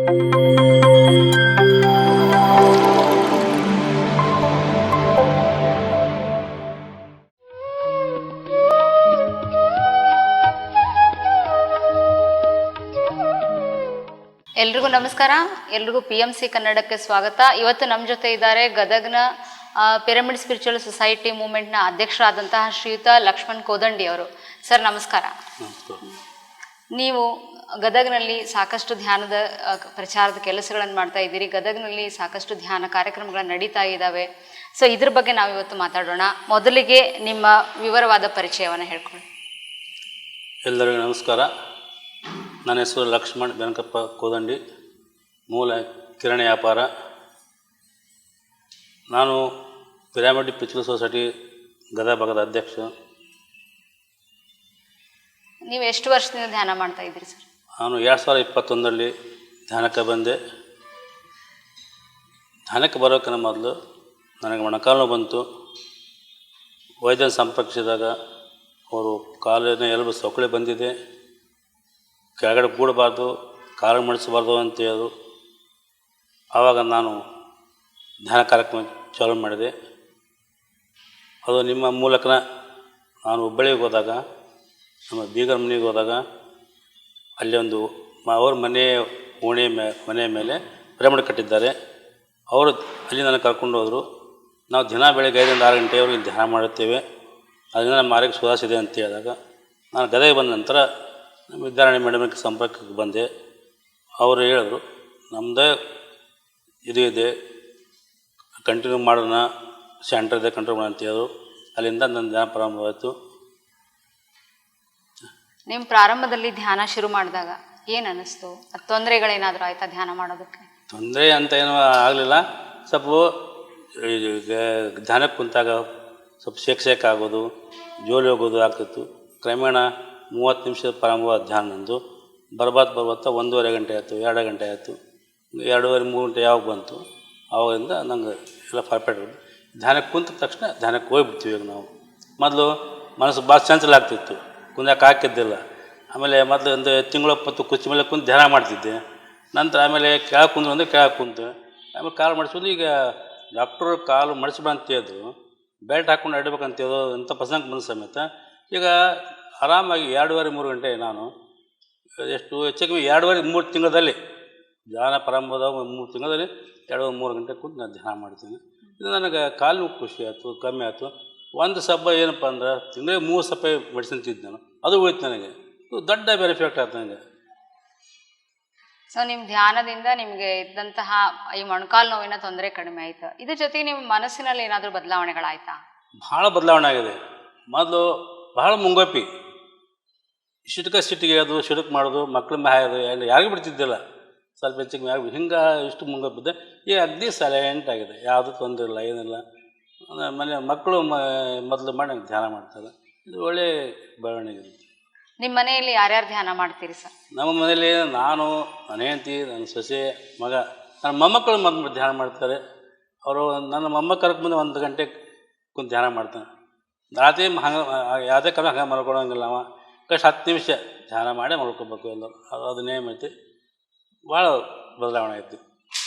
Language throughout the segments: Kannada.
ಎಲ್ರಿಗೂ ನಮಸ್ಕಾರ. ಎಲ್ರಿಗೂ PMC ಕನ್ನಡಕ್ಕೆ ಸ್ವಾಗತ. ಇವತ್ತು ನಮ್ಮ ಜೊತೆ ಇದ್ದಾರೆ ಗದಗ್ನ ಪಿರಮಿಡ್ ಸ್ಪಿರಿಚುವಲ್ ಸೊಸೈಟಿ ಮೂವ್ಮೆಂಟ್ನ ಅಧ್ಯಕ್ಷರಾದಂತಹ ಶ್ರೀಯುತ ಲಕ್ಷ್ಮಣ್ ಕೋದಂಡಿ ಅವರು. ಸರ್ ನಮಸ್ಕಾರ. ನೀವು ಗದಗ್ನಲ್ಲಿ ಸಾಕಷ್ಟು ಧ್ಯಾನದ ಪ್ರಚಾರದ ಕೆಲಸಗಳನ್ನು ಮಾಡ್ತಾ ಇದ್ದೀರಿ. ಗದಗ್ನಲ್ಲಿ ಸಾಕಷ್ಟು ಧ್ಯಾನ ಕಾರ್ಯಕ್ರಮಗಳು ನಡೀತಾ ಇದ್ದಾವೆ. ಸೊ ಇದ್ರ ಬಗ್ಗೆ ನಾವು ಇವತ್ತು ಮಾತಾಡೋಣ. ಮೊದಲಿಗೆ ನಿಮ್ಮ ವಿವರವಾದ ಪರಿಚಯವನ್ನು ಹೇಳ್ಕೊಳ್ಳಿ. ಎಲ್ಲರಿಗೂ ನಮಸ್ಕಾರ. ನನ್ನ ಹೆಸರು ಲಕ್ಷ್ಮಣ್ ಬೆನಕಪ್ಪ ಕೋದಂಡಿ, ಮೂಲ ಕಿರಾಣಿ ವ್ಯಾಪಾರ. ನಾನು ಪಿರಮಿಡ್ ಸ್ಪಿರಿಚುವಲ್ ಸೊಸೈಟಿ ಗದಗ ಭಾಗದ ಅಧ್ಯಕ್ಷ. ನೀವು ಎಷ್ಟು ವರ್ಷದಿಂದ ಧ್ಯಾನ ಮಾಡ್ತಾ ಇದ್ದೀರಿ ಸರ್? ನಾನು 2021ರಲ್ಲಿ ಧ್ಯಾನಕ್ಕೆ ಬಂದೆ. ಧ್ಯಾನಕ್ಕೆ ಬರೋಕ್ಕಿಂತ ಮೊದಲು ನನಗೆ ಮೊಣಕಾಲು ಬಂತು. ವೈದ್ಯನ ಸಂಪರ್ಕಿಸಿದಾಗ ಅವರು ಕಾಲಿನ ಎಲುಬು ಸೌಕಳಿ ಬಂದಿದೆ, ಕೆಳಗಡೆ ಕೂಡಬಾರ್ದು, ಕಾಲು ಮಡಿಸಬಾರ್ದು ಅಂತ ಹೇಳಿದ್ರು. ಆವಾಗ ನಾನು ಧ್ಯಾನ ಕಾರ್ಯಕ್ರಮ ಚಾಲೂ ಮಾಡಿದೆ. ಅದು ನಿಮ್ಮ ಮೂಲಕ ನಾನು ಹುಬ್ಬಳ್ಳಿಗೆ ಹೋದಾಗ, ನಮ್ಮ ಬೀಗರ ಮನೆಗೆ ಹೋದಾಗ, ಅಲ್ಲಿ ಒಂದು ಅವ್ರ ಮನೆ ಮೇಲೆ ಪಿರಮಿಡ್ ಕಟ್ಟಿದ್ದಾರೆ. ಅವರು ಅಲ್ಲಿ ನನಗೆ ಕರ್ಕೊಂಡು ಹೋದರು. ನಾವು ದಿನ ಬೆಳಗ್ಗೆ 5ರಿಂದ 6 ಗಂಟೆವರೆಗೆ ಧ್ಯಾನ ಮಾಡುತ್ತೇವೆ, ಅದರಿಂದ ನಮ್ಮ ಆರೋಗ್ಯ ಸುಧಾರಿಸಿದೆ ಅಂತ ಹೇಳಿದಾಗ ನಾನು ಗದಗ ಬಂದ ನಂತರ ನಮ್ಮ ವಿದ್ಯಾರಾಣಿ ಮೇಡಮ್ಗೆ ಸಂಪರ್ಕಕ್ಕೆ ಬಂದೆ. ಅವರು ಹೇಳಿದ್ರು, ನಮ್ಮದೇ ಇದು ಇದೆ, ಕಂಟಿನ್ಯೂ ಮಾಡೋಣ, ಸೆಂಟರ್ ಇದೆ, ಕಂಟ್ರೋಲ್ ಮಾಡೋಣ ಅಂತ ಹೇಳಿದ್ರು. ಅಲ್ಲಿಂದ ನನ್ನ ಧ್ಯಾನ ಪ್ರಾರಂಭವಾಯಿತು. ನಿಮ್ಮ ಪ್ರಾರಂಭದಲ್ಲಿ ಧ್ಯಾನ ಶುರು ಮಾಡಿದಾಗ ಏನು ಅನ್ನಿಸ್ತು? ತೊಂದರೆಗಳೇನಾದರೂ ಆಯಿತಾ ಧ್ಯಾನ ಮಾಡೋದಕ್ಕೆ? ತೊಂದರೆ ಅಂತ ಏನೂ ಆಗಲಿಲ್ಲ. ಸ್ವಲ್ಪ ಧ್ಯಾನಕ್ಕೆ ಕುಂತಾಗ ಸ್ವಲ್ಪ ಶೇಕ್ ಆಗೋದು, ಜೋಲಿ ಹೋಗೋದು ಆಗ್ತಿತ್ತು. ಕ್ರಮೇಣ 30 ನಿಮಿಷದ ಪ್ರಾರಂಭವಾದ ಧ್ಯಾನ ನಂದು. ಬರ್ಬಾರ್ದು 1.5 ಗಂಟೆ ಆಯಿತು, 2 ಗಂಟೆ ಆಯಿತು, 2.5-3 ಗಂಟೆ ಯಾವಾಗ ಬಂತು ಆವಾಗಿಂದ ನಂಗೆ ಎಲ್ಲ ಪರ್ಫೆಕ್ಟ್. ಧ್ಯಾನಕ್ಕೆ ಕುಂತ ತಕ್ಷಣ ಧ್ಯಾನಕ್ಕೆ ಹೋಗ್ಬಿಡ್ತೀವಿ. ಈಗ ನಾವು ಮೊದಲು ಮನಸ್ಸು ಭಾಳ ಚಂಚಲ ಆಗ್ತಿತ್ತು, ಕುಂದಕ್ಕೆ ಹಾಕಿದ್ದಿಲ್ಲ. ಆಮೇಲೆ ಮೊದಲು ಒಂದು ತಿಂಗಳು 20 ಕುರ್ಚಿ ಮೇಲೆ ಕುಂತು ಧ್ಯಾನ ಮಾಡ್ತಿದ್ದೆ. ನಂತರ ಆಮೇಲೆ ಕೆಳಗೆ ಕುಂದ್ರು ಅಂದರೆ ಕೆಳಗೆ ಕುಂತು ಆಮೇಲೆ ಕಾಲು ಮಡಿಸೋದು. ಈಗ ಡಾಕ್ಟ್ರು ಕಾಲು ಮಡಿಸ್ಬೇಡ ಅಂತ ಹೇಳಿದ್ರು, ಬೆಲ್ಟ್ ಹಾಕ್ಕೊಂಡು ಅಡ್ಬೇಕಂತ ಹೇಳೋ ಇಂಥ ಪ್ರಸಂಗ ಬಂದ ಸಮೇತ ಈಗ ಆರಾಮಾಗಿ 2.5-3 ಗಂಟೆ ನಾನು ಎಷ್ಟು ಹೆಚ್ಚಾಗಿ 2.5-3 ತಿಂಗಳಲ್ಲಿ ಧ್ಯಾನ ಪ್ರಾರಂಭದ 3 ತಿಂಗಳಲ್ಲಿ 2-3 ಗಂಟೆ ಕುಂತು ನಾನು ಧ್ಯಾನ ಮಾಡ್ತೀನಿ. ಇದು ನನಗೆ ಕಾಲು ಖುಷಿ ಆಯಿತು, ಕಮ್ಮಿ ಆಯಿತು. ಒಂದು ಸಬ್ಬ ಏನಪ್ಪ ಅಂದ್ರೆ ತಿಂಗಳಿಗೆ 3 ಸಪ್ಪೆ ಮೆಡಿಸಿನ್ ತಿಂದು ನಾನು, ಅದು ಹೋಯ್ತು ನನಗೆ. ಇದು ದೊಡ್ಡ ಬೆನಿಫಿಟ್ ಆಯ್ತು ನನಗೆ. ಸೊ ನಿಮ್ಮ ಧ್ಯಾನದಿಂದ ನಿಮಗೆ ಇದ್ದಂತಹ ಈ ಮೊಣಕಾಲು ನೋವಿನ ತೊಂದರೆ ಕಡಿಮೆ ಆಯಿತು. ಇದ್ರ ಜೊತೆಗೆ ನಿಮ್ಮ ಮನಸ್ಸಿನಲ್ಲಿ ಏನಾದರೂ ಬದಲಾವಣೆಗಳಾಯ್ತಾ? ಭಾಳ ಬದಲಾವಣೆ ಆಗಿದೆ. ಮೊದಲು ಭಾಳ ಮುಂಗೋಪಿ, ಸಿಟ್ಟಿಗೆ ಅದು ಸಿಡುಕು ಮಾಡೋದು, ಮಕ್ಳ ಹಾಯೋದು, ಯಾರಿಗೂ ಬಿಡ್ತಿದ್ದಿಲ್ಲ. ಸ್ವಲ್ಪ ಹೆಚ್ಚಿಗೆ ಮ್ಯಾಗ ಹಿಂಗೆ ಇಷ್ಟು ಮುಂಗೋಪಿದ್ದೆ. ಈಗ ಅಗ್ದಿ ಸೈಲೆಂಟ್ ಆಗಿದೆ, ಯಾವುದೂ ತೊಂದರೆ ಇಲ್ಲ, ಏನಿಲ್ಲ. ಮನೆ ಮಕ್ಕಳು ಮೊದಲು ಮಾಡಿ ನಂಗೆ ಧ್ಯಾನ ಮಾಡ್ತಾರೆ. ಇದು ಒಳ್ಳೆ ಬೆಳವಣಿಗೆ. ನಿಮ್ಮ ಮನೆಯಲ್ಲಿ ಯಾರ್ಯಾರು ಧ್ಯಾನ ಮಾಡ್ತೀರಿ ಸರ್? ನಮ್ಮ ಮನೇಲಿ ನಾನು, ನನ್ನ ಹೆಂಡತಿ, ನನ್ನ ಸೊಸೆ, ಮಗ, ನನ್ನ ಮೊಮ್ಮಕ್ಕಳು ಮೊದಲು ಧ್ಯಾನ ಮಾಡ್ತಾರೆ. ಅವರು ನನ್ನ ಮೊಮ್ಮಕ್ಕಳಕ್ಕೆ ಮುಂದೆ 1 ಗಂಟೆ ಕುಂತು ಧ್ಯಾನ ಮಾಡ್ತಾನೆ. ರಾತ್ರಿ ಹಂಗೆ ಯಾವುದೇ ಕಾಲ ಹಂಗೆ ಮಲ್ಕೊಳಂಗಿಲ್ಲ. ಅವ ಕಷ್ಟ 10 ನಿಮಿಷ ಧ್ಯಾನ ಮಾಡಿ ಮಲ್ಕೋಬೇಕು ಎಲ್ಲರೂ. ಅದು ನೇಮ್ ಐತಿ. ಭಾಳ ಬದಲಾವಣೆ ಐತಿ.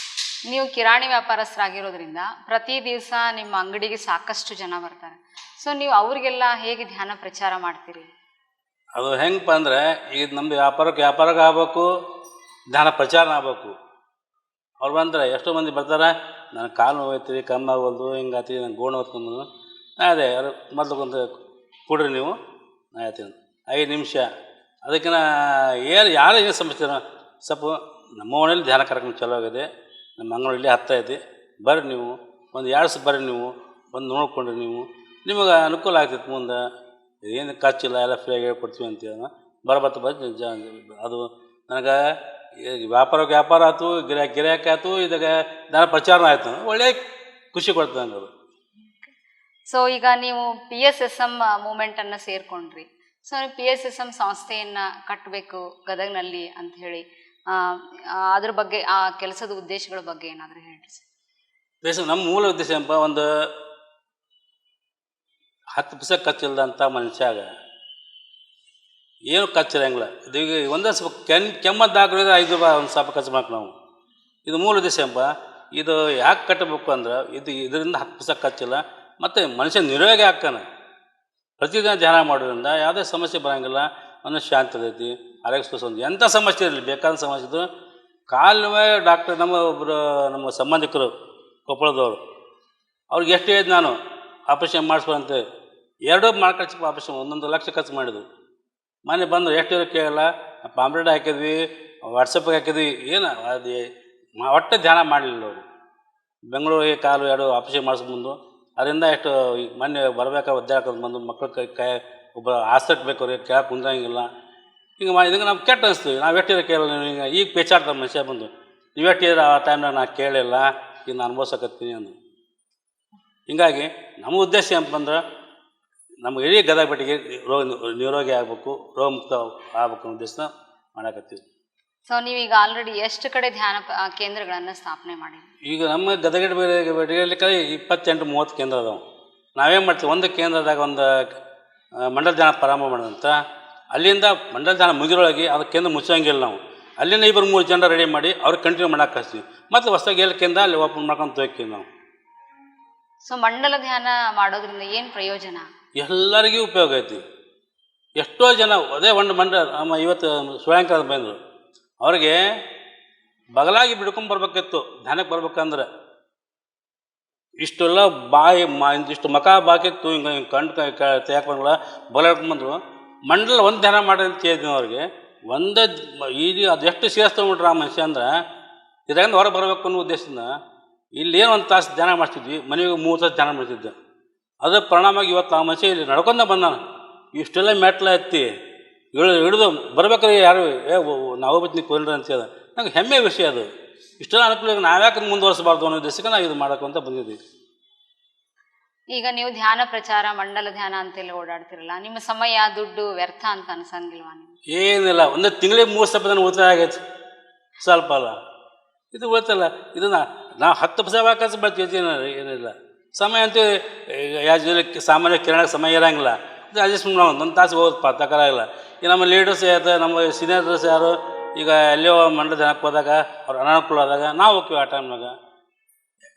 ನೀವು ಕಿರಾಣಿ ವ್ಯಾಪಾರಸ್ಥರಾಗಿರೋದ್ರಿಂದ ಪ್ರತಿ ದಿವಸ ನಿಮ್ಮ ಅಂಗಡಿಗೆ ಸಾಕಷ್ಟು ಜನ ಬರ್ತಾರೆ. ಸೊ ನೀವು ಅವರಿಗೆಲ್ಲ ಹೇಗೆ ಧ್ಯಾನ ಪ್ರಚಾರ ಮಾಡ್ತೀರಿ? ಅದು ಹೆಂಗಪ್ಪ ಅಂದರೆ, ಈಗ ನಮ್ಮದು ವ್ಯಾಪಾರಕ್ಕೆ ಆಗ್ಬೇಕು, ಧ್ಯಾನ ಪ್ರಚಾರ ಆಗ್ಬೇಕು. ಅವ್ರು ಬಂದರೆ ಎಷ್ಟೋ ಮಂದಿ ಬರ್ತಾರೆ, ನನ್ನ ಕಾಲು ನೋಯ್ತೀರಿ, ಕಮ್ಮಿ ಆಗೋದು, ಹಿಂಗಾತಿ, ನಂಗೆ ಗೋಣು ಹೊತ್ಕೊಂಡು. ಅದೇ ಅವ್ರು ಮೊದಲು ಒಂದು ಕೊಡ್ರಿ ನೀವು, ನಾ ಹೇಳ್ತೀನಿ 5 ನಿಮಿಷ. ಅದಕ್ಕಿಂತ ಯಾರು ಏನು ಸಮಸ್ಯೆ ಸ್ವಲ್ಪ ನಮ್ಮ ಮನೇಲಿ ಧ್ಯಾನ ಕಾರ್ಯಕ್ರಮ ಚಲೋ ಆಗಿದೆ. ನಮ್ಮ ಅಂಗಡಿಯಲ್ಲಿ ಹತ್ತ ಐತಿ, ಬರ್ರಿ ನೀವು, ಒಂದು 2 ಸಲ ಬರ್ರಿ ನೀವು, ಬಂದು ನೋಡ್ಕೊಂಡ್ರಿ ನೀವು, ನಿಮಗೆ ಅನುಕೂಲ ಆಗ್ತೈತೆ. ಮುಂದೆ ಏನು ಖರ್ಚಿಲ್ಲ, ಎಲ್ಲ ಫ್ರೀಯಾಗಿ ಹೇಳ್ಕೊಡ್ತೀವಿ ಅಂತೇಳಿ ಬರ್ಬತ್ತು ಅದು ನನಗೆ ವ್ಯಾಪಾರ ಆಯ್ತು, ಗಿರಾಕಿ ಆಯ್ತು, ಇದಾಗ ಧ್ಯಾನ ಪ್ರಚಾರ ಆಯಿತು, ಒಳ್ಳೆಯ ಖುಷಿ ಕೊಡ್ತದೆ ನನಗೆ ಅದು. ಸೊ ಈಗ ನೀವು PSSM ಮೂಮೆಂಟನ್ನು ಸೇರಿಕೊಂಡ್ರಿ. ಸೊ ನೀವು PSSM ಸಂಸ್ಥೆಯನ್ನು ಕಟ್ಟಬೇಕು ಗದಗ್ನಲ್ಲಿ ಅಂತ ಹೇಳಿ, ಅದ್ರ ಬಗ್ಗೆ, ಆ ಕೆಲಸದ ಉದ್ದೇಶಗಳ ಬಗ್ಗೆ ಏನಾದರೂ ಹೇಳ್ರಿ ಸರ್. ನಮ್ಮ ಮೂಲ ಉದ್ದೇಶ ಏನಪ್ಪ, ಒಂದು 10 ಪೈಸೆ ಖರ್ಚಿಲ್ಲದಂಥ ಮನುಷ್ಯಾಗ ಏನು ಖರ್ಚಿರಂಗಿಲ್ಲ. ಇದು ಈಗ ಒಂದೇ ಸ್ವಲ್ಪ ಕೆಮ್ಮದ್ದಾಗ್ರೆ 5 ರೂಪಾಯಿ ಒಂದು ಸ್ವಲ್ಪ ಖರ್ಚು ಮಾಡ್ಬೇಕು ನಾವು. ಇದು ಮೂಲ ಉದ್ದೇಶ ಎಂಬ ಇದು ಯಾಕೆ ಕಟ್ಟಬೇಕು ಅಂದ್ರೆ ಇದರಿಂದ 10 ಪೈಸೆ ಖರ್ಚಿಲ್ಲ ಮತ್ತು ಮನುಷ್ಯ ನಿರೋಗಿ ಆಗ್ತಾನೆ. ಪ್ರತಿದಿನ ಧ್ಯಾನ ಮಾಡೋದ್ರಿಂದ ಯಾವುದೇ ಸಮಸ್ಯೆ ಬರೋಂಗಿಲ್ಲ, ಮನಸ್ಸು ಶಾಂತಿ ಇರ್ತೈತಿ, ಆರೋಗ್ಯ ಸುಖ. ಎಂಥ ಸಮಸ್ಯೆ ಇರಲಿ, ಬೇಕಾದ ಸಮಸ್ಯೆ ಇದು ಕಾಲುವೆ ಡಾಕ್ಟರ್ ನಮ್ಮ ಸಂಬಂಧಿಕರು ಕೊಪ್ಪಳದವರು ಅವ್ರಿಗೆ ಎಷ್ಟು ಹೇಳಿದ್ ನಾನು ಆಪರೇಷನ್ ಮಾಡಿಸ್ಬಂತೆ 2 ಮಾಡ್ಕಳ್ಸಿ ಆಪರೇಷನ್ 1 ಲಕ್ಷ ಖರ್ಚು ಮಾಡಿದ್ರು. ಮನೆ ಬಂದು ಎಷ್ಟು ಕೇಳಲ್ಲ, ಪಾಂಪ್ಲೆಟ್ ಹಾಕಿದ್ವಿ, ವಾಟ್ಸಪ್ಗೆ ಹಾಕಿದ್ವಿ, ಏನು ಅದು ಒಟ್ಟೆ ಧ್ಯಾನ ಮಾಡಲಿಲ್ಲ ಅವರು. ಬೆಂಗಳೂರಿಗೆ ಕಾಲು 2 ಆಪರೇಷನ್ ಮಾಡಿಸ್ಬಂದು ಅದರಿಂದ ಎಷ್ಟು ಈಗ ಮೊನ್ನೆ ಬರ್ಬೇಕಾದ್ರೆ ಒದ್ದಾಡ್ಕೊಂಡು ಬಂದು ಮಕ್ಕಳು ಕೈ ಒಬ್ಬ ಹಾಸ್ಪಿಟ್ಲ್ ಅವ್ರಿಗೆ ಕೇಳಕ್ಕೆ ಕುಂದ್ರಂಗಿಲ್ಲ. ಹಿಂಗೆ ಮಾಡಿದಂಗೆ ನಮ್ಗೆ ಕೆಟ್ಟ ಅನಿಸ್ತೀವಿ. ನಾವು ಎಷ್ಟಿದ್ರೆ ಕೇಳಲ್ಲ, ಈಗ ಪೇಚಾಡ್ತಾರೆ ಮನುಷ್ಯ ಬಂದು, ನೀವು ಎಷ್ಟಿದ್ರೆ ಆ ಟೈಮ್ನಾಗ ನಾನು ಕೇಳಿಲ್ಲ, ಈಗ ನಾನು ಅನುಭವಿಸಕತ್ತೀನಿ ಅಂದು. ಹೀಗಾಗಿ ನಮ್ಮ ಉದ್ದೇಶ ಏನಪ್ಪಂದ್ರೆ ನಮ್ಮ ಇಡೀ ಗದಗ ಬೆಟ್ಟಿಗೆ ನಿರೋಗಿ ಆಗಬೇಕು, ರೋಗಮುಕ್ತ ಆಗ್ಬೇಕು ಅನ್ನೋ ಉದ್ದೇಶ ಮಾಡಕತ್ತೀವಿ. ಸೊ ನೀವೀಗ ಆಲ್ರೆಡಿ ಎಷ್ಟು ಕಡೆ ಧ್ಯಾನ ಕೇಂದ್ರಗಳನ್ನು ಸ್ಥಾಪನೆ ಮಾಡಿದ್ರಿ? ಈಗ ನಮ್ಮ ಗದಗ ಬೆಟ್ಟಿಗೆಯಲ್ಲಿ 28-30 ಕೇಂದ್ರ ಅದಾವೆ. ನಾವೇನು ಮಾಡ್ತೀವಿ, ಒಂದು ಕೇಂದ್ರದಾಗ ಒಂದು ಮಂಡಲ ಧ್ಯಾನ ಪ್ರಾರಂಭ ಮಾಡೋದಂತ, ಅಲ್ಲಿಂದ ಮಂಡಲ ಧ್ಯಾನ ಮುಗಿರೊಳಗೆ ಅದು ಕೇಂದ್ರ ಮುಚ್ಚಂಗಿಲ್ಲ. ನಾವು ಅಲ್ಲಿಂದ 2-3 ಜನ ರೆಡಿ ಮಾಡಿ ಅವ್ರಿಗೆ ಕಂಟಿನ್ಯೂ ಮಾಡಕ್ಕೆ ಹಚ್ತೀವಿ. ಮತ್ತು ಹೊಸದಾಗಿ ಎಲ್ಲಿ ಕೇಂದ್ರ ಅಲ್ಲಿ ಓಪನ್ ಮಾಡ್ಕೊಂಡು ಹೋಗ್ತೀವಿ ನಾವು. ಸೊ ಮಂಡಲ ಧ್ಯಾನ ಮಾಡೋದ್ರಿಂದ ಏನು ಪ್ರಯೋಜನ? ಎಲ್ಲರಿಗೂ ಉಪಯೋಗ ಐತಿ. ಎಷ್ಟೋ ಜನ ಅದೇ ಒಂದು ಮಂಡಲ ನಮ್ಮ ಇವತ್ತು ಸ್ವಯಂಕರ ಬಂದರು, ಅವ್ರಿಗೆ ಬಗಲಾಗಿ ಬಿಡ್ಕೊಂಬರ್ಬೇಕಿತ್ತು ಧ್ಯಾನಕ್ಕೆ ಬರ್ಬೇಕಂದ್ರೆ. ಇಷ್ಟೆಲ್ಲ ಬಾಯಿ ಇಷ್ಟು ಮಕ ಬಾಕಿತ್ತು, ಹಿಂಗೆ ಕಣ್ಣು ತೆಗಿಯಕ್ಕೆ ಬರಲ್ಲ, ಬಲ ಹಿಡ್ಕೊಂಡ್ಬಂದ್ರು. ಮಂಡಲ ಒಂದು ಧ್ಯಾನ ಮಾಡಿ ಅಂತ ಹೇಳಿದ್ವಿ ಅವ್ರಿಗೆ. ಒಂದೇ ಈಗ ಅದೆಷ್ಟು ಸೀರಿಯಸ್ ತೊಗೊಂಡ್ಬಿಟ್ರೆ ಆ ಮನುಷ್ಯ ಅಂದ್ರೆ ಇದರಿಂದ ಹೊರಗೆ ಬರಬೇಕು ಅನ್ನೋ ಉದ್ದೇಶದಿಂದ ಇಲ್ಲಿ ಏನು 1 ತಾಸು ಧ್ಯಾನ ಮಾಡ್ತಿದ್ವಿ, ಮನೆಗೆ 3 ತಾಸು ಧ್ಯಾನ ಮಾಡ್ತಿದ್ದೆ. ಅದ್ರ ಪರಿಣಾಮವಾಗಿ ಇವತ್ತು ಆ ಮನುಷ್ಯ ಇಲ್ಲಿ ನಡ್ಕೊಂಡ ಬಂದಾನ. ಇಷ್ಟೆಲ್ಲ ಮೆಟ್ಲ ಎತ್ತಿ ಹಿಡಿದು ಬರ್ಬೇಕಾದ್ರೆ ಯಾರು ನಾವು ಬತ್ನಿ ಕೊಲ್ರಿ ಅಂತ ಹೇಳ ನಂಗೆ ಹೆಮ್ಮೆ ವಿಷಯ ಅದು. ಇಷ್ಟೆಲ್ಲ ಅನುಕೂಲ ನಾವ್ಯಾಕೆ ಮುಂದುವರಿಸಬಾರ್ದು ಅನ್ನೋ ಉದ್ದೇಶಕ್ಕೆ ನಾವು ಇದು ಮಾಡೋಕ್ಕಂತ ಬಂದಿದ್ದೀವಿ. ಈಗ ನೀವು ಧ್ಯಾನ ಪ್ರಚಾರ ಮಂಡಲ ಧ್ಯಾನ ಅಂತೆಲ್ಲ ಓಡಾಡ್ತಿರಲ್ಲ, ನಿಮ್ಮ ಸಮಯ ದುಡ್ಡು ವ್ಯರ್ಥ ಅಂತ ಅನ್ಸಂಗಿಲ್ವಾ? ಏನಿಲ್ಲ, ಒಂದು ತಿಂಗಳಿಗೆ 3 ಸಲ ಉಳಿತಾಯ ಆಗೈತೆ, ಸ್ವಲ್ಪ ಅಲ್ಲ ಇದು ಉಳಿತಲ್ಲ. ಇದನ್ನು ನಾವು 10 ಪೈಸೆ ಖರ್ಚು ಬರ್ತೀವಿ, ಏನಿಲ್ಲ. ಸಮಯ ಅಂತೂ ಸಾಮಾನ್ಯ ಕಿರಾಣಕ್ಕೆ ಸಮಯ ಇರೋಂಗಿಲ್ಲ. ಇದು ಅಡ್ಜಸ್ಟ್ಮೆಂಟ್ ನಾವು 1 ತಾಸು ಹೋಗೋದಪ್ಪ ತಕರಾಗಿಲ್ಲ. ಈಗ ನಮ್ಮ ಲೀಡರ್ಸ್ ಆಯ್ತು, ನಮ್ಮ ಸೀನಿಯರ್ಸ್ ಯಾರು ಈಗ ಎಲ್ಲಿಯೋ ಮಂಡಲ ಧ್ಯಾನಕ್ಕೆ ಹೋದಾಗ ಅವ್ರು ಅನಾನುಕೂಲ ಆದಾಗ ನಾವು ಹೋಗ್ತೀವಿ ಆ ಟೈಮ್ನಾಗ.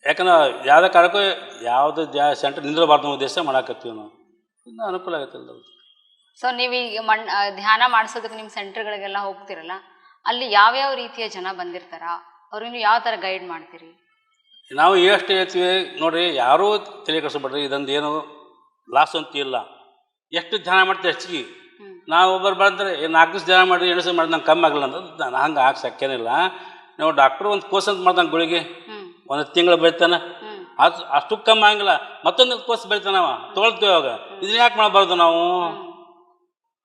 ಯಾಕಂದ್ರೆ ಯಾವುದೇ ಕಾರಣಕ್ಕೂ ಯಾವುದು ಸೆಂಟ್ರ್ ನಿಂದಿರಬಾರ್ದು ಉದ್ದೇಶ ಮಾಡಾಕತ್ತೀವಿ ನಾವು. ಇನ್ನೂ ಅನುಕೂಲ ಆಗತ್ತಲ್ಲ. ಸೊ ನೀವೀಗ ಧ್ಯಾನ ಮಾಡಿಸೋದಕ್ಕೆ ನಿಮ್ಮ ಸೆಂಟರ್ಗಳಿಗೆಲ್ಲ ಹೋಗ್ತಿರಲ್ಲ, ಅಲ್ಲಿ ಯಾವ್ಯಾವ ರೀತಿಯ ಜನ ಬಂದಿರ್ತಾರ, ಅವ್ರಿಗೆ ಯಾವ ಥರ ಗೈಡ್ ಮಾಡ್ತೀರಿ? ನಾವು ಎಷ್ಟು ಹೇಳ್ತೀವಿ ನೋಡಿರಿ, ಯಾರೂ ತಲೆ ಕೆಡಿಸ್ಕೊಬೇಡ್ರಿ, ಇದೊಂದು ಏನು ಲಾಸ್ ಅಂತ ಇಲ್ಲ. ಎಷ್ಟು ಧ್ಯಾನ ಮಾಡ್ತೀವಿ ಹೆಚ್ಚಿಗೆ. ನಾವು ಒಬ್ಬರು ಬಂದರೆ 4 ದಿವಸ ಧ್ಯಾನ ಮಾಡಿ 8 ದಿವಸ ಮಾಡಿ ನಂಗೆ ಕಮ್ಮಿ ಆಗಲ್ಲ ಅಂತ ಹಂಗೆ ಆಗಿ ಸಾಕೇನಿಲ್ಲ. ನಾವು ಡಾಕ್ಟ್ರು ಒಂದು ಕೋರ್ಸ್ ಅಂತ ಮಾಡ್ದಂಗೆ ಗುಳಿಗೆ 1 ತಿಂಗಳು ಬೆಳಿತಾನೆ, ಅದು ಅಷ್ಟು ಕಮ್ಮಿ ಆಗಿಲ್ಲ. ಮತ್ತೊಂದು ಕೋರ್ಸ್ ಬೆಳಿತಾನೆ ಅವ ತೊಗೊಳ್ತೀವಿ. ಅವಾಗ ಇದನ್ನ ಯಾಕೆ ಮಾಡಬಾರ್ದು ನಾವು?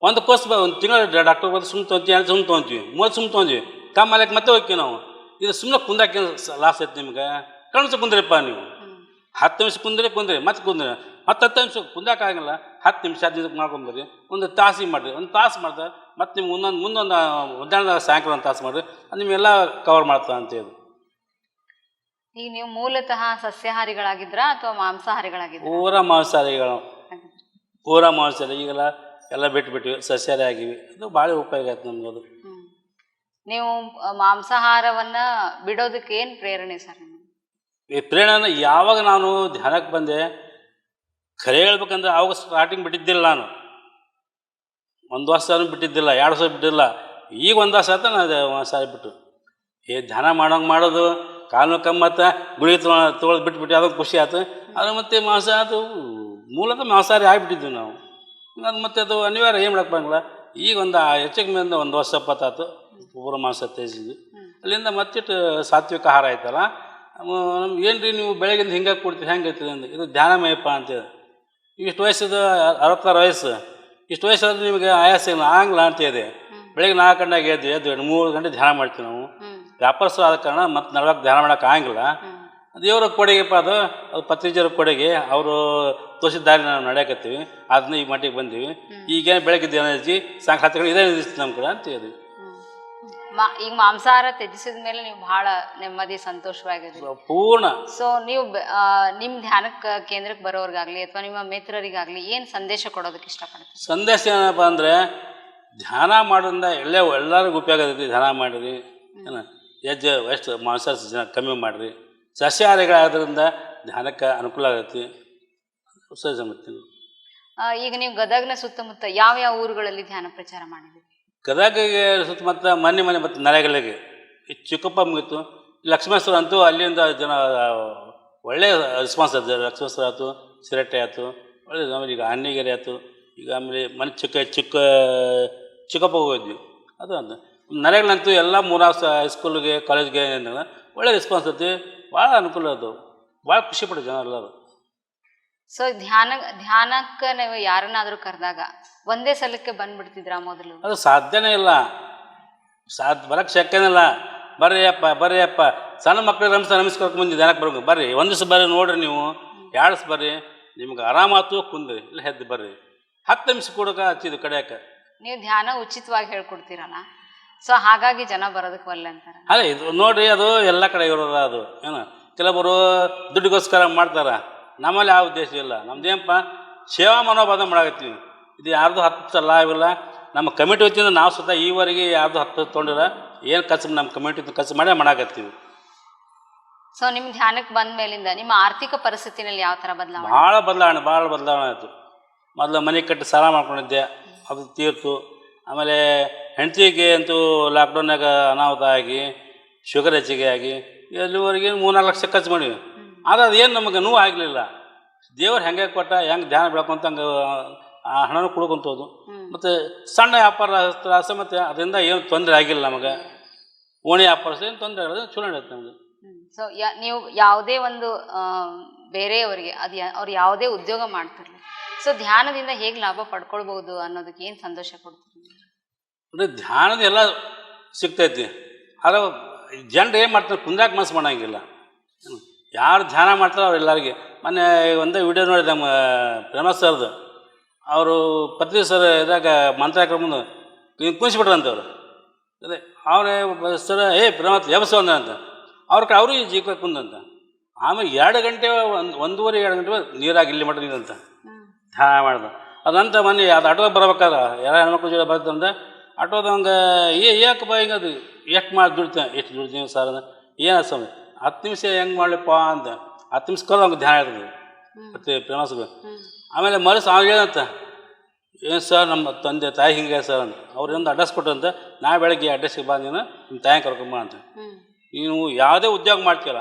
ಒಂದು ಕೋರ್ಸ್ 1 ತಿಂಗಳು ಡಾಕ್ಟರ್ ಬಂದು ಸುಮ್ಮನೆ ತೊಗೊಂತೀವಿ, 2 ಸುಮ್ಮನೆ ತೊಗೊಂತೀವಿ, 3 ಸುಮ್ಮನೆ ತೊಗೊಂತೀವಿ, ಕಮ್ಮಿ ಆಲಕ್ಕೆ ಮತ್ತೆ ಹೋಗ್ತೀವಿ ನಾವು. ಇದು ಸುಮ್ಮನೆ ಕುಂದಾಕಿ ಲಾಸ್ ಐತೆ ನಿಮ್ಗೆ. ಕಣ್ಸು ಕುಂದ್ರಿಪ್ಪ ನೀವು, 10 ನಿಮಿಷ ಕುಂದ್ರಿ ಮತ್ತೆ ಕುಂದ್ರಿ, ಮತ್ತೆ 10 ನಿಮಿಷ ಕುಂದಾಕಾಗಿಲ್ಲ, 10 ನಿಮಿಷ 15 ನಿಮಿಷಕ್ಕೆ ಮಾಡ್ಕೊಂಡ್ರಿ, 1 ತಾಸಿಗೆ ಮಾಡಿರಿ. 1 ತಾಸು ಮಾಡ್ದೆ ಮತ್ತು ನಿಮ್ಗೆ ಮುಂದೊಂದು ಮಧ್ಯಾಹ್ನದ ಸಾಯಂಕಾಲ 1 ತಾಸು ಮಾಡಿರಿ, ಅದು ನಿಮ್ಮೆಲ್ಲ ಕವರ್ ಮಾಡ್ತಾ ಅಂತೇಳಿ. ಈಗ ನೀವು ಮೂಲತಃ ಸಸ್ಯಾಹಾರಿಗಳಾಗಿದ್ರ ಅಥವಾ ಮಾಂಸಾಹಾರಿಗಳಾಗಿದ್ರ? ಪೂರ ಮಾಂಸಾಹಾರಿ. ಈಗೆಲ್ಲ ಎಲ್ಲ ಬಿಟ್ಬಿಟ್ಟಿವಿ, ಸಸ್ಯಾಹಾರಿ ಆಗಿವಿ. ಅದು ಭಾಳ ಉಪಯೋಗ ಆಯ್ತು ನಮ್ಗೆ ಅದು. ನೀವು ಮಾಂಸಾಹಾರವನ್ನ ಬಿಡೋದಕ್ಕೆ ಏನು ಪ್ರೇರಣೆ ಸರ್? ಈ ಪ್ರೇರಣೆ ಯಾವಾಗ ನಾನು ಧ್ಯಾನಕ್ಕೆ ಬಂದೆ, ಖರೆ ಹೇಳ್ಬೇಕಂದ್ರೆ ಆವಾಗ ಸ್ಟಾರ್ಟಿಂಗ್ ಬಿಟ್ಟಿದ್ದಿಲ್ಲ. ನಾನು 1 ವರ್ಷ ಬಿಟ್ಟಿದ್ದಿಲ್ಲ, 2 ವರ್ಷ ಬಿಟ್ಟಿಲ್ಲ. ಈಗ 1 ವರ್ಷ ಆಯ್ತು ನಾನು 1 ಸಾರಿ ಬಿಟ್ಟು. ಧ್ಯಾನ ಮಾಡೋದು ಕಾಲು ಕಮ್ಮತ್ತ ಗುಳಿ ತೊಗೊಳೋದು ಬಿಟ್ಬಿಟ್ಟು ಅದೊಂದು ಖುಷಿ ಆಯ್ತು. ಅದು ಮತ್ತು ಮಾಂಸ ಅದು ಮೂಲತಃ ಮಾಂಸಾಹಾರಿ ಆಗಿಬಿಟ್ಟಿದ್ವಿ ನಾವು. ಅದು ಮತ್ತು ಅದು ಅನಿವಾರ್ಯ, ಏನು ಮಾಡಕ್ಕೆ ಬರಂಗಿಲ್ಲ. ಈಗ ಹೆಚ್ಚಿಗೆ ಮೇಲೆ 1 ವರ್ಷ 20 ಆಯ್ತು ಪೂರ ಮಾಂಸ ತ್ಯಜಿದ್ವಿ. ಅಲ್ಲಿಂದ ಮತ್ತಿಟ್ಟು ಸಾತ್ವಿಕ ಆಹಾರ ಆಯ್ತಲ್ಲ. ನಮ್ಗೆ ಏನು ರೀ ನೀವು ಬೆಳಗಿಂದ ಹಿಂಗೆ ಕೊಡ್ತೀವಿ, ಹೆಂಗೆ ಐತಿದೆ ಅಂದ್ರೆ ಇದು ಧ್ಯಾನಮಯಪ್ಪ ಅಂತೇಳಿ. ಇಷ್ಟು ವಯಸ್ಸಿದು 66 ವಯಸ್ಸು, ಇಷ್ಟು ವಯಸ್ಸಾದ್ರೆ ನಿಮಗೆ ಆಯಾಸ ಇಲ್ಲ ಆಗಲ್ಲ ಅಂತಿದೆ. ಬೆಳಗ್ಗೆ 4 ಗಂಟೆಗೆ ಎದ್ದು 3 ಗಂಟೆ ಧ್ಯಾನ ಮಾಡ್ತೀವಿ ನಾವು. ವ್ಯಾಪಾರಸ್ಥರು ಆದ ಕಾರಣ ಮತ್ತು 40 ಧ್ಯಾನ ಮಾಡೋಕೆ ಆಗಂಗಿಲ್ಲ. ದೇವ್ರ ಕೊಡುಗೆಪ್ಪ ಅದು ಪತ್ರಿಜರ ಕೊಡುಗೆ. ಅವರು ತೋರಿಸಿದ ದಾರಿ ನಾವು ನಡೆಯಕತ್ತೀವಿ, ಅದನ್ನ ಈ ಮಟ್ಟಿಗೆ ಬಂದೀವಿ. ಈಗೇನು ಬೆಳಗ್ಗೆ ಎನರ್ಜಿ ಸಾಯಂಕಾಲ 10 ಗಂಟೆ ಇದೇ ನಿಲ್ಲಿಸ್ತೀವಿ ನಮ್ಮ ಕಡೆ ಅಂತ ಹೇಳಿದ್ವಿ. ಈಗ ಮಾಂಸಾಹಾರ ತ್ಯಜಿಸಿದ ಮೇಲೆ ನೀವು ಬಹಳ ನೆಮ್ಮದಿ ಸಂತೋಷವಾಗಿದ್ದೀರಿ ಪೂರ್ಣ. ಸೊ ನೀವು ನಿಮ್ಮ ಧ್ಯಾನಕ್ಕೆ ಕೇಂದ್ರಕ್ಕೆ ಬರೋರ್ಗಾಗ್ಲಿ ಅಥವಾ ನಿಮ್ಮ ಮಿತ್ರರಿಗಾಗ್ಲಿ ಏನು ಸಂದೇಶ ಕೊಡೋದಕ್ಕೆ ಇಷ್ಟಪಡ್ತೀವಿ? ಸಂದೇಶ ಏನಪ್ಪ ಅಂದರೆ ಧ್ಯಾನ ಮಾಡೋದ್ರಿಂದ ಎಲ್ಲರಿಗೂ ಉಪಯೋಗ ಆಗೈತಿ. ಧ್ಯಾನ ಮಾಡಿರಿ, ಎಷ್ಟು ಮಾಂಸಾಹಾರ ಜನ ಕಮ್ಮಿ ಮಾಡಿರಿ. ಸಸ್ಯಾಹಾರಿಗಳಾದ್ರಿಂದ ಧ್ಯಾನಕ್ಕೆ ಅನುಕೂಲ ಆಗೈತಿ. ಮಾಡ್ತೀನಿ. ಈಗ ನೀವು ಗದಗ್ನ ಸುತ್ತಮುತ್ತ ಯಾವ ಯಾವ ಊರುಗಳಲ್ಲಿ ಧ್ಯಾನ ಪ್ರಚಾರ ಮಾಡಿದ್ರಿ? ಗದಗಿಗೆ ಸುತ್ತಮುತ್ತ ಮನೆ ಮತ್ತು ನರೇಗಲಿಗೆ ಈ ಚಿಕ್ಕಪ್ಪ ಮುಗಿತು. ಲಕ್ಷ್ಮೇಶ್ವರ ಅಂತೂ ಅಲ್ಲಿಂದ ಜನ ಒಳ್ಳೆಯ ರೆಸ್ಪಾನ್ಸ್ ಅದು. ಲಕ್ಷ್ಮೇಶ್ವರ ಆಯ್ತು, ಸಿರಟ್ಟೆ ಆಯ್ತು, ಒಳ್ಳೆ. ಆಮೇಲೆ ಈಗ ಅನ್ನಿಗೆರೆ ಆಯ್ತು. ಈಗ ಆಮೇಲೆ ಮನೆ ಚಿಕ್ಕಪ್ಪ ಹೋಗಿದ್ವಿ. ಅದು ಅಂತ ನರೇಗಲಂತೂ ಎಲ್ಲ 3 ಹೈಸ್ಕೂಲ್ಗೆ ಕಾಲೇಜ್ಗೆ ಒಳ್ಳೆ ರೆಸ್ಪಾನ್ಸ್ ಐತಿ. ಭಾಳ ಅನುಕೂಲ ಅದು. ಭಾಳ ಖುಷಿಪಟ್ಟು ಜನ ಎಲ್ಲರೂ. ಸೊ ಧ್ಯಾನಕ್ಕೆ ನೀವು ಯಾರನ್ನಾದ್ರೂ ಕರೆದಾಗ ಒಂದೇ ಸಲಕ್ಕೆ ಬಂದ್ಬಿಡ್ತಿದ್ರಾ ಮೊದಲು? ಅದು ಸಾಧ್ಯನೇ ಇಲ್ಲ. ಬರಕ್ಕೆ ಶಕ್ಯನೇ ಇಲ್ಲ. ಬರ್ರಿ ಅಪ್ಪ ಸಣ್ಣ ಮಕ್ಕಳು ನಮಸ್ಕಾರಕ್ಕೆ ಮುಂದೆ ಧ್ಯಾನಕ್ಕೆ ಬರ್ಬೇಕು. ಬರ್ರಿ ಒಂದು ದಿವಸ ಬರ್ರಿ, ನೋಡ್ರಿ ನೀವು 2 ದಿವಸ ಬರ್ರಿ, ನಿಮ್ಗೆ ಆರಾಮಾತು ಕುಂದ್ರಿ, ಇಲ್ಲ ಹೆದ್ದು ಬರ್ರಿ. 10 ನಿಮಿಷ ಕೊಡಕ ಹಚ್ಚಿದ್ದು ಕಡೆಯಕ್ಕೆ. ನೀವು ಧ್ಯಾನ ಉಚಿತವಾಗಿ ಹೇಳ್ಕೊಡ್ತೀರಲ್ಲ, ಸೊ ಹಾಗಾಗಿ ಜನ ಬರೋದಕ್ಕೆ ಒಲ್ಲೆ ಅಂತಾರೆ. ಅದೇ ಇದು ನೋಡ್ರಿ, ಅದು ಎಲ್ಲ ಕಡೆ ಇರೋದ. ಅದು ಏನು ಕೆಲವರು ದುಡ್ಡಿಗೋಸ್ಕರ ಮಾಡ್ತಾರ. ನಮ್ಮಲ್ಲಿ ಯಾವ ಉದ್ದೇಶ ಇಲ್ಲ. ನಮ್ದೇನಪ್ಪ ಸೇವಾ ಮನೋಭಾವ ಮಾಡಾಕತ್ತೀವಿ. ಇದು ಯಾರ್ದು 10 ಲಾಭಿಲ್ಲ. ನಮ್ಮ ಕಮಿಟಿ ವತಿಯಿಂದ ನಾವು ಸುತ್ತ ಈವರೆಗೆ ಯಾರ್ದು 10 ತೊಗೊಂಡಿಲ್ಲ. ಏನು ಖರ್ಚು ನಮ್ಮ ಕಮಿಟಿ ಖರ್ಚು ಮಾಡಾಕತ್ತೀವಿ. ಸೊ ನಿಮ್ಮ ಧ್ಯಾನಕ್ಕೆ ಬಂದ ಮೇಲಿಂದ ನಿಮ್ಮ ಆರ್ಥಿಕ ಪರಿಸ್ಥಿತಿನಲ್ಲಿ ಯಾವ ಥರ ಬದಲಾವಣೆ? ಭಾಳ ಬದಲಾವಣೆ ಆಯಿತು. ಮೊದಲು ಮನೆ ಕಟ್ಟಿ ಸಾಲ ಮಾಡ್ಕೊಂಡಿದ್ದೆ, ಅದು ತೀರ್ತು. ಆಮೇಲೆ ಹೆಂಡತಿಗೆ ಅಂತೂ ಲಾಕ್ಡೌನ್ನಾಗ ಅನಾಹುತ ಆಗಿ ಶುಗರ್ ಹೆಚ್ಚಿಗೆ ಆಗಿ ಎಲ್ಲಿವರೆಗೆ 3-4 ಲಕ್ಷ ಖರ್ಚು ಮಾಡಿವಿ. ಆದರೆ ಅದೇನು ನಮಗೆ ನೋವು ಆಗಲಿಲ್ಲ. ದೇವ್ರು ಹೆಂಗೆ ಕೊಟ್ಟ, ಹೆಂಗೆ ಧ್ಯಾನ ಬೆಳ್ಕೊಂತ ಹಂಗೆ ಆ ಹಣನೂ ಕೊಡ್ಕೊಂತೋದು. ಮತ್ತು ಸಣ್ಣ ವ್ಯಾಪಾರ ಮತ್ತು ಅದರಿಂದ ಏನು ತೊಂದರೆ ಆಗಿಲ್ಲ ನಮಗೆ. ಓಣಿ ವ್ಯಾಪಾರ ಏನು ತೊಂದರೆ ಆಗಲ್ಲ, ಚಲೋ ನಡೆಯುತ್ತೆ ನಮಗೆ. ಸೊ ನೀವು ಯಾವುದೇ ಒಂದು ಬೇರೆಯವರಿಗೆ ಅವ್ರು ಯಾವುದೇ ಉದ್ಯೋಗ ಮಾಡ್ತಿರಲಿ, ಸೊ ಧ್ಯಾನದಿಂದ ಹೇಗೆ ಲಾಭ ಪಡ್ಕೊಳ್ಬೋದು ಅನ್ನೋದಕ್ಕೆ ಏನು ಸಂತೋಷ ಕೊಡ್ತೀರಿ? ಅಂದರೆ ಧ್ಯಾನದ ಎಲ್ಲ ಸಿಗ್ತೈತಿ. ಆದರೆ ಜನರು ಏನು ಮಾಡ್ತಾರೆ, ಕುಂದಾಕ್ ಮನಸ್ಸು ಮಾಡೋಂಗಿಲ್ಲ. ಯಾರು ಧ್ಯಾನ ಮಾಡ್ತಾರೋ ಅವ್ರು ಎಲ್ಲರಿಗೆ. ಮೊನ್ನೆ ಒಂದೇ ವಿಡಿಯೋ ನೋಡಿದೆ ನಮ್ಮ ಫೇಮಸ್ ಸರ್ದು. ಅವರು ಪತ್ರಿ ಸರ್ ಇದಾಗ ಮಂತ್ರಾಕ್ರ ಮುಂದೆ ಕುಣಿಸ್ಬಿಟ್ರಂತವ್ರು. ಅದೇ ಅವರೇ ಸರ್ ಪ್ರಮತ್ ಎಬಸು ಅಂತ ಅವ್ರು ಈ ಜೀವ ಕುಂದಂತ. ಆಮೇಲೆ 2 ಗಂಟೆ 1.5-2 ಗಂಟೆ ನೀರಾಗಿ ಇಲ್ಲಿ ಮಟ್ಟ ನೀರಂತ ಧ್ಯಾನ ಮಾಡ್ದೆ. ಅದಂತ ಮೊನ್ನೆ ಅದು ಆಟೋದಾಗ ಬರ್ಬೇಕಾದ್ರೆ ಎಲ್ಲ ಹೆಣ್ಮಕ್ಳು ಜೊತೆ ಬರ್ತಂದ್ರೆ ಆಟೋದಂಗೆ ಯಾಕಪ್ಪ ಹಿಂಗೆ ಅದು ಎಷ್ಟು ದುಡ್ತೀನಿ ಸರ್ ಅಂದ್ರೆ ಏನು ಸಮಯ 10 ನಿಮಿಷ ಹೆಂಗೆ ಮಾಡಲಿಪ್ಪ ಅಂತ 10 ನಿಮಿಷ ಕಲ್ ಹಂಗೆ ಧ್ಯಾನ ಇರ್ತದೆ ಮತ್ತು ಫೇಮಸ್ಗೆ. ಆಮೇಲೆ ಮನಸ್ಸು ಅವ್ರು ಏನಂತ, ಏನು ಸರ್ ನಮ್ಮ ತಂದೆ ತಾಯಿ ಹಿಂಗೆ ಸರ್ ಅಂತ ಅವ್ರಿಂದ ಅಡ್ರೆಸ್ ಕೊಟ್ಟಂತ. ನಾ ಬೆಳಗ್ಗೆ ಅಡ್ರೆಸ್ಗೆ ಬಂದು ನಿಮ್ಮ ತಾಯಿ ಕರ್ಕೊಂಬ ಅಂತ. ನೀನು ಯಾವುದೇ ಉದ್ಯೋಗ ಮಾಡ್ತೀರ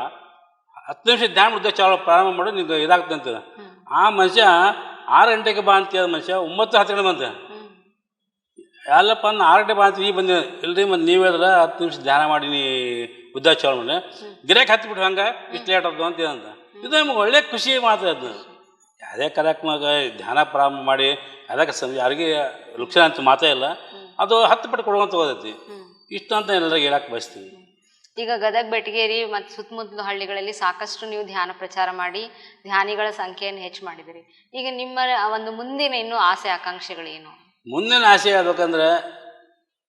10 ನಿಮಿಷ ಧ್ಯಾನ ಉದ್ಯೋಗ ಚಾಲು ಪ್ರಾರಂಭ ಮಾಡಿ ನಿಮ್ಗೆ ಇದಾಗ್ತದೆ ಅಂತೀರ. ಆ ಮನುಷ್ಯ 6 ಗಂಟೆಗೆ ಬಾ ಅಂತೀಯ ಮನುಷ್ಯ 9-10 ಗಂಟೆ ಬಂತ. ಎಲ್ಲಪ್ಪ 6 ಗಂಟೆ ಬಾ ಅಂತ ಈಗ ಬಂದ ಇಲ್ರಿ. ಮತ್ತು ನೀವು ಹೇಳಿದ್ರೆ 10 ನಿಮಿಷ ಧ್ಯಾನ ಮಾಡಿ ನೀ ಉದ್ಯೋಗ ಚಾಲು ಮಾಡಿ ಗಿರಾಕಿ ಹತ್ತಿಬಿಟ್ಟು ಹಂಗೆ ಇಷ್ಟು ಲೇಟ್ ಆಗ್ತದೆ ಅಂತೀರಂತ. ಇದು ನಮ್ಗೆ ಒಳ್ಳೆ ಖುಷಿ ಮಾತು. ಅದನ್ನ ಯಾವುದೇ ಕಾರ್ಯಕ್ರಮಕ್ಕೆ ಧ್ಯಾನ ಪ್ರಾರಂಭ ಮಾಡಿ ಅದಕ್ಕೆ ಯಾರಿಗೆ ಲಕ್ಷಣ ಅಂತ ಮಾತೇ ಇಲ್ಲ. ಅದು 10 ಪಟ್ಟು ಕೊಡುವಂತ ಹೋದೈತಿ. ಇಷ್ಟು ಅಂತ ಎಲ್ಲರಿಗೆ ಹೇಳಕ್ಕೆ ಬಯಸ್ತೀವಿ. ಈಗ ಗದಗ, ಬೆಟಗೇರಿ ಮತ್ತು ಸುತ್ತಮುತ್ತಲ ಹಳ್ಳಿಗಳಲ್ಲಿ ಸಾಕಷ್ಟು ನೀವು ಧ್ಯಾನ ಪ್ರಚಾರ ಮಾಡಿ ಧ್ಯಾನಿಗಳ ಸಂಖ್ಯೆಯನ್ನು ಹೆಚ್ಚು ಮಾಡಿದಿರಿ. ಈಗ ನಿಮ್ಮ ಒಂದು ಮುಂದಿನ ಇನ್ನೂ ಆಸೆ ಆಕಾಂಕ್ಷೆಗಳೇನು? ಮುಂದಿನ ಆಸೆ ಆಗ್ಬೇಕಂದ್ರೆ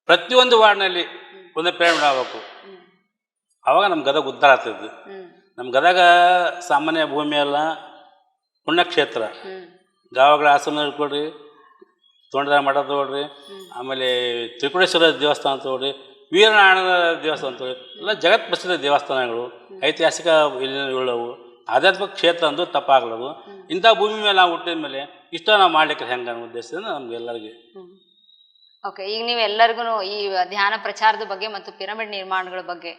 ಪ್ರತಿಯೊಂದು ವಾರ್ಡ್ನಲ್ಲಿ ಒಂದೇ ಪಿರಮಿಡ್ ಆಗಬೇಕು. ಆವಾಗ ನಮ್ಮ ಗದಗ ಉದ್ಧಾರ ಆಗ್ತದೆ. ನಮ್ಮ ಗದಗ ಸಾಮಾನ್ಯ ಭೂಮಿ ಅಲ್ಲ, ಪುಣ್ಯಕ್ಷೇತ್ರ. ಗಾವಗಳ ಆಶ್ರಮ ಇಟ್ಕೊಳ್ರಿ, ತೋಂಡದ ಮಠ ತಗೊಳ್ರಿ, ಆಮೇಲೆ ತ್ರಿಕುಣೇಶ್ವರ ದೇವಸ್ಥಾನ ತಗೊಳ್ರಿ, ವೀರನಾರಾಯಣದ ದೇವಸ್ಥಾನ ತಗೊಳ್ರಿ. ಎಲ್ಲ ಜಗತ್ ಪ್ರಸಿದ್ಧ ದೇವಸ್ಥಾನಗಳು, ಐತಿಹಾಸಿಕ ಇಲ್ಲವು, ಆಧ್ಯಾತ್ಮಿಕ ಕ್ಷೇತ್ರ ಅಂದು ತಪ್ಪಾಗಲದು. ಇಂಥ ಭೂಮಿ ಮೇಲೆ ನಾವು ಹುಟ್ಟಿದ ಮೇಲೆ ಇಷ್ಟ ನಾವು ಮಾಡ್ಲಿಕ್ಕೆ ಹೆಂಗೆ ಅನ್ನೋ ಉದ್ದೇಶದಿಂದ ನಮ್ಗೆ ಎಲ್ಲರಿಗೆ. ಓಕೆ, ಈಗ ನೀವು ಎಲ್ಲರಿಗೂ ಈ ಧ್ಯಾನ ಪ್ರಚಾರದ ಬಗ್ಗೆ ಮತ್ತು ಪಿರಮಿಡ್ ನಿರ್ಮಾಣಗಳ ಬಗ್ಗೆ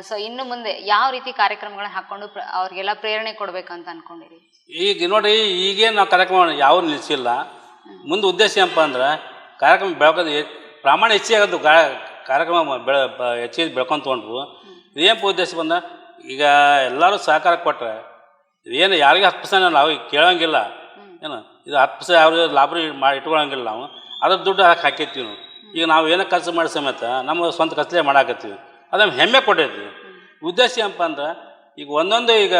ಸೊ ಇನ್ನು ಮುಂದೆ ಯಾವ ರೀತಿ ಕಾರ್ಯಕ್ರಮಗಳನ್ನ ಹಾಕ್ಕೊಂಡು ಅವ್ರಿಗೆಲ್ಲ ಪ್ರೇರಣೆ ಕೊಡ್ಬೇಕಂತ ಅನ್ಕೊಂಡಿರಿ? ಈಗ ನೋಡಿ, ಈಗೇನು ನಾವು ಕಾರ್ಯಕ್ರಮ ಯಾವ ನಿಲ್ಲಿಸಿಲ್ಲ. ಮುಂದೆ ಉದ್ದೇಶ ಏನಪ್ಪ ಅಂದ್ರೆ ಕಾರ್ಯಕ್ರಮ ಬೆಳ್ಕೊಂಡು ಪ್ರಮಾಣ ಹೆಚ್ಚಾಗದು. ಕಾರ್ಯಕ್ರಮ ಹೆಚ್ಚಿಗೆ ಬೆಳ್ಕೊಂಡು ತೊಗೊಂಡ್ರು. ಇದೇನು ಉದ್ದೇಶ ಬಂದ, ಈಗ ಎಲ್ಲರೂ ಸಹಕಾರ ಕೊಟ್ಟರೆ ಏನು ಯಾರಿಗೆ 10% ನಾವು ಕೇಳೋಂಗಿಲ್ಲ. ಏನು ಇದು 10% ಯಾವ ಲಾಭ ಇಟ್ಕೊಳ್ಳೋಂಗಿಲ್ಲ. ನಾವು ಅದ್ರ ದುಡ್ಡು ಹಾಕಿರ್ತೀವಿ ನಾವು. ಈಗ ನಾವು ಏನೋ ಖರ್ಚು ಮಾಡಿ ಸಮೇತ ನಮ್ಮ ಸ್ವಂತ ಖರ್ಚೇ ಮಾಡಾಕತ್ತೀವಿ. ಅದು ನಮ್ಗೆ ಹೆಮ್ಮೆ ಕೊಟ್ಟೈತಿ. ಉದ್ದೇಶ ಏನಪ್ಪ ಅಂದ್ರೆ ಈಗ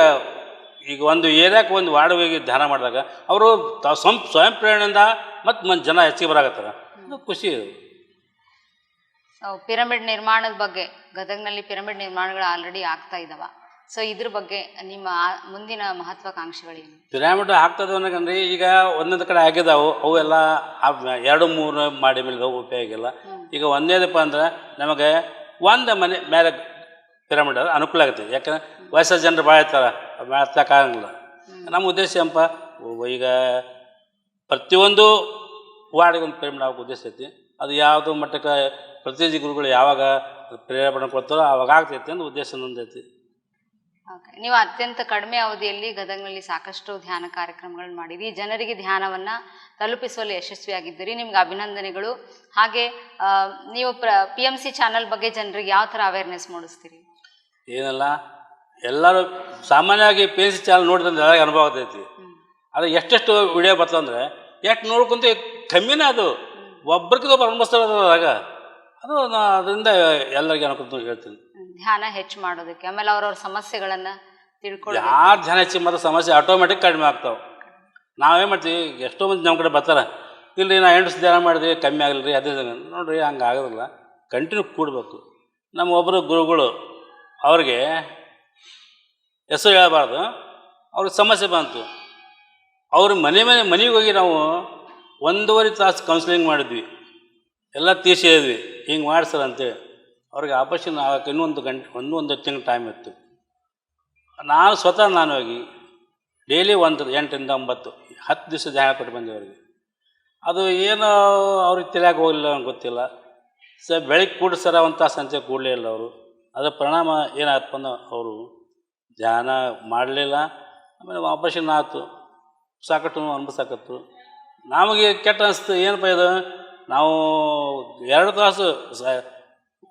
ಈಗ ಒಂದು ಏರಿಯಾಕ್ಕೆ ಒಂದು ವಾರ್ಡ್ ಹೋಗಿ ಧ್ಯಾನ ಮಾಡಿದಾಗ ಅವರು ಸ್ವಯಂ ಪ್ರೇರಣೆಯಿಂದ ಮತ್ತು ಜನ ಹೆಚ್ಚಿಗೆ ಬರಾಕತ್ತಾರ. ಅದು ಖುಷಿ. ಪಿರಮಿಡ್ ನಿರ್ಮಾಣದ ಬಗ್ಗೆ ಗದಗ್ನಲ್ಲಿ ಪಿರಮಿಡ್ ನಿರ್ಮಾಣಗಳು ಆಲ್ರೆಡಿ ಆಗ್ತಾ ಇದಾವ. ಸೊ ಇದ್ರ ಬಗ್ಗೆ ನಿಮ್ಮ ಮುಂದಿನ ಮಹತ್ವಾಕಾಂಕ್ಷೆಗಳೇನು? ಪಿರಮಿಡ್ ಆಗ್ತದೆ ಅನ್ನೋಕಂದ್ರೆ ಈಗ ಒಂದೊಂದು ಕಡೆ ಆಗಿದಾವು. ಅವೆಲ್ಲ 2-3 ಮಾಡಿ ಮೇಲೆ ಉಪಯೋಗ ಇಲ್ಲ. ಈಗ ಒಂದೇದಪ್ಪ ಅಂದ್ರೆ ನಮಗೆ ಒಂದು ಮನೆ ಮೇಲೆ ಪಿರಮಿಡ್ ಅದು ಅನುಕೂಲ ಆಗುತ್ತೆ. ಯಾಕಂದರೆ ವಯಸ್ಸಾದ ಜನರು ಭಾಳ ಇರ್ತಾರೆ, ಹತ್ತಕ್ಕಾಗಂಗಿಲ್ಲ. ನಮ್ಮ ಉದ್ದೇಶ ಏನಪ್ಪ, ಈಗ ಪ್ರತಿಯೊಂದು ವಾರ್ಡಿಗೆ ಒಂದು ಪಿರಮಿಡ್ ಆಗೋಕ್ಕೆ ಉದ್ದೇಶ ಐತಿ. ಅದು ಯಾವುದೋ ಮಟ್ಟಕ್ಕೆ ಪ್ರತಿನಿಧಿ ಗುರುಗಳು ಯಾವಾಗ ಪ್ರೇರೇಪಣೆ ಕೊಡ್ತಾರೋ ಆವಾಗ ಆಗ್ತೈತಿ ಅಂತ ಉದ್ದೇಶ ನೊಂದೈತಿ. ಓಕೆ, ನೀವು ಅತ್ಯಂತ ಕಡಿಮೆ ಅವಧಿಯಲ್ಲಿ ಗದಗನಲ್ಲಿ ಸಾಕಷ್ಟು ಧ್ಯಾನ ಕಾರ್ಯಕ್ರಮಗಳು ಮಾಡಿರಿ, ಜನರಿಗೆ ಧ್ಯಾನವನ್ನು ತಲುಪಿಸುವಲ್ಲಿ ಯಶಸ್ವಿಯಾಗಿದ್ದೀರಿ, ನಿಮ್ಗೆ ಅಭಿನಂದನೆಗಳು. ಹಾಗೆ ನೀವು PMC ಚಾನಲ್ ಬಗ್ಗೆ ಜನರಿಗೆ ಯಾವ ಥರ ಅವೇರ್ನೆಸ್ ಮೂಡಿಸ್ತೀರಿ? ಏನಲ್ಲ, ಎಲ್ಲರೂ ಸಾಮಾನ್ಯವಾಗಿ PMC ಚಾನಲ್ ನೋಡಿದ್ರೆ ಎಲ್ಲರಿಗೆ ಅನುಭವ ಆಗ್ತೈತಿ. ಅದು ಎಷ್ಟೆಷ್ಟು ವಿಡಿಯೋ ಬರ್ತಂದ್ರೆ ಎಷ್ಟು ನೋಡ್ಕೊಂತ ಕಮ್ಮಿನೇ, ಅದು ಒಬ್ರಿಗಿಂತ ಒಬ್ಬರು ಅನುಭವಿಸ್ತಾರದಾಗ ಅದು ಅದರಿಂದ ಎಲ್ಲರಿಗೆ ಅನುಕೂಲ ಹೇಳ್ತೀನಿ. ಧ್ಯಾನ ಹೆಚ್ಚು ಮಾಡೋದಕ್ಕೆ, ಆಮೇಲೆ ಅವ್ರವ್ರ ಸಮಸ್ಯೆಗಳನ್ನು ತಿಳ್ಕೊಳ್ಳಿ. ಯಾರು ಧ್ಯಾನ ಹೆಚ್ಚು ಮಾಡಿದ್ರೆ ಸಮಸ್ಯೆ ಆಟೋಮೆಟಿಕ್ ಕಡಿಮೆ ಆಗ್ತಾವೆ. ನಾವೇನು ಮಾಡ್ತೀವಿ, ಎಷ್ಟೋ ಮಂದಿ ನಮ್ಮ ಕಡೆ ಬರ್ತಾರೆ, ಇಲ್ಲರಿ ನಾ 8 ದಿವಸ ಧ್ಯಾನ ಮಾಡಿದ್ವಿ ಕಮ್ಮಿ ಆಗಲ್ಲ ರೀ, ಅದೇ ನೋಡಿರಿ ಹಂಗೆ ಆಗೋದಿಲ್ಲ. ಕಂಟಿನ್ಯೂ ಕೂಡಬೇಕು. ನಮ್ಮ ಒಬ್ಬರು ಗುರುಗಳು ಅವ್ರಿಗೆ ಹೆಸರು ಹೇಳಬಾರ್ದು, ಅವ್ರಿಗೆ ಸಮಸ್ಯೆ ಬಂತು. ಅವ್ರ ಮನೆಗೆ ಹೋಗಿ ನಾವು 1.5 ತಾಸು ಕೌನ್ಸಿಲಿಂಗ್ ಮಾಡಿದ್ವಿ, ಎಲ್ಲ ತೀರ್ಸಿ ಹೇಳಿದ್ವಿ ಹಿಂಗೆ ಮಾಡಿಸ್ತಾರೆ ಅಂತೇಳಿ. ಅವ್ರಿಗೆ ಆಪರೇಷನ್ ಆಗಕ್ಕೆ ಇನ್ನೊಂದು ತಿಂಗಳು ಟೈಮ್ ಇತ್ತು. ನಾನು ಸ್ವತಃ ಹೋಗಿ ಡೈಲಿ 8 ರಿಂದ 9 10 ದಿವಸ ಧ್ಯಾನ ಕೊಟ್ಟು ಬಂದೆ ಅವ್ರಿಗೆ. ಅದು ಏನು ಅವ್ರಿಗೆ ತಿಳಿಯಾಕೆ ಹೋಗಲಿಲ್ಲ ನಂಗೆ ಗೊತ್ತಿಲ್ಲ. ಬೆಳಗ್ಗೆ ಕೂಡಿಸ್ತಾರ 1 ತಾಸು ಅಂತ ಕೂಡಲೇ ಇಲ್ಲ ಅವರು. ಅದರ ಪರಿಣಾಮ ಏನಾಯ್ತು ಅಂದ್ರೆ ಅವರು ಧ್ಯಾನ ಮಾಡಲಿಲ್ಲ. ಆಮೇಲೆ ಆಪರೇಷನ್ ಆಯ್ತು, ಸಾಕಷ್ಟು ಅನ್ಭವಿಸಾಕತ್ತು. ನಮಗೆ ಕೆಟ್ಟ ಅನಿಸ್ತು, ಏನಪ್ಪ ಇದು, ನಾವು 2 ತಾಸು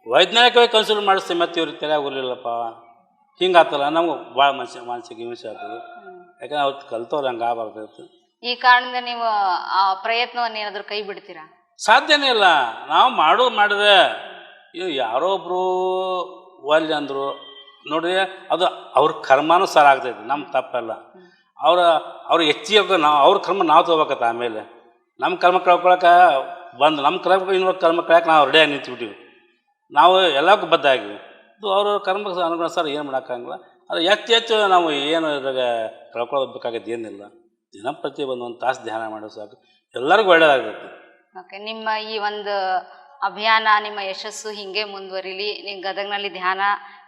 ವೈಜ್ಞಾನಿಕವಾಗಿ ಕನ್ಸಲ್ಟ್ ಮಾಡಿಸ್ತೀವಿ, ಮತ್ತು ಇವ್ರಿಗೆ ತಲೆಯಾಗಿ ಹೋಗಲಿಲ್ಲಪ್ಪ, ಹಿಂಗಾತಲ್ಲ, ನಮ್ಗೆ ಭಾಳ ಮಾನಸಿಕ ಹಿಂಸೆ ಆಗ್ತದೆ. ಯಾಕಂದ್ರೆ ಅವ್ರು ಕಲ್ತವ್ರು ಹಂಗೆ ಆಗಬಾರ್ದಾಯ್ತು. ಈ ಕಾರಣದಿಂದ ನೀವು ಆ ಪ್ರಯತ್ನವನ್ನು ಏನಾದರೂ ಕೈ ಬಿಡ್ತೀರಾ? ಸಾಧ್ಯನೇ ಇಲ್ಲ. ನಾವು ಮಾಡಿದೆ ಇದು ಯಾರೋ ಒಬ್ಬರು ಒಲ್ಲೆ ಅಂದರು ನೋಡ್ರಿ, ಅದು ಅವ್ರ ಕರ್ಮಾನುಸಾರ ಆಗ್ತೈತಿ, ನಮ್ಮ ತಪ್ಪಲ್ಲ. ಅವ್ರು ಹೆಚ್ಚಿಗೆ ನಾವು ಅವ್ರ ಕರ್ಮ ನಾವು ತೊಗೋಬೇಕತ್ತ. ಆಮೇಲೆ ನಮ್ಮ ಕರ್ಮ ಕಳ್ಕೊಳಕ್ಕೆ ಬಂದು ನಮ್ಮ ಇನ್ನೊಂದು ಕರ್ಮ ಕಳ್ಯಾಕೆ ನಾವು ರೆಡಿಯಾಗಿ ನಿಂತ್ಬಿಟ್ಟಿವಿ. ನಾವು ಎಲ್ಲಕ್ಕೂ ಬದ್ಧ ಆಗಿವಿ. ಅದು ಅವ್ರ ಕರ್ಮಕ್ಕೆ ಅನುಗುಣಿಸ್ತಾರೆ, ಏನು ಮಾಡೋಕ್ಕಾಗಲ್ಲ. ಅದು ಹೆಚ್ಚು ನಾವು ಏನು ಇದ್ರಾಗ ಕಳ್ಕೊಳ್ಬೇಕಾಗತ್ತೆ ಏನಿಲ್ಲ. ದಿನಂಪ್ರತಿ 1 ತಾಸು ಧ್ಯಾನ ಮಾಡೋದು ಸಾಕು, ಎಲ್ಲರಿಗೂ ಒಳ್ಳೆಯದಾಗ್ತೈತಿ. ಓಕೆ, ನಿಮ್ಮ ಈ ಒಂದು ಅಭಿಯಾನ, ನಿಮ್ಮ ಯಶಸ್ಸು ಹೀಗೆ ಮುಂದುವರಿಲಿ, ನಿಮ್ಮ ಗದಗನಲ್ಲಿ ಧ್ಯಾನ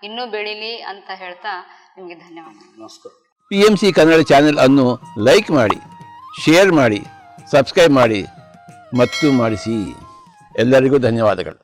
ಇನ್ನೂ ಬೆಳೀಲಿ ಅಂತ ಹೇಳ್ತಾ ನಿಮಗೆ ಧನ್ಯವಾದ. ನಮಸ್ಕಾರ. PMC ಕನ್ನಡ ಚಾನೆಲ್ ಅನ್ನು ಲೈಕ್ ಮಾಡಿ, ಶೇರ್ ಮಾಡಿ, ಸಬ್ಸ್ಕ್ರೈಬ್ ಮಾಡಿ ಮತ್ತು ಮಾಡಿಸಿ. ಎಲ್ಲರಿಗೂ ಧನ್ಯವಾದಗಳು.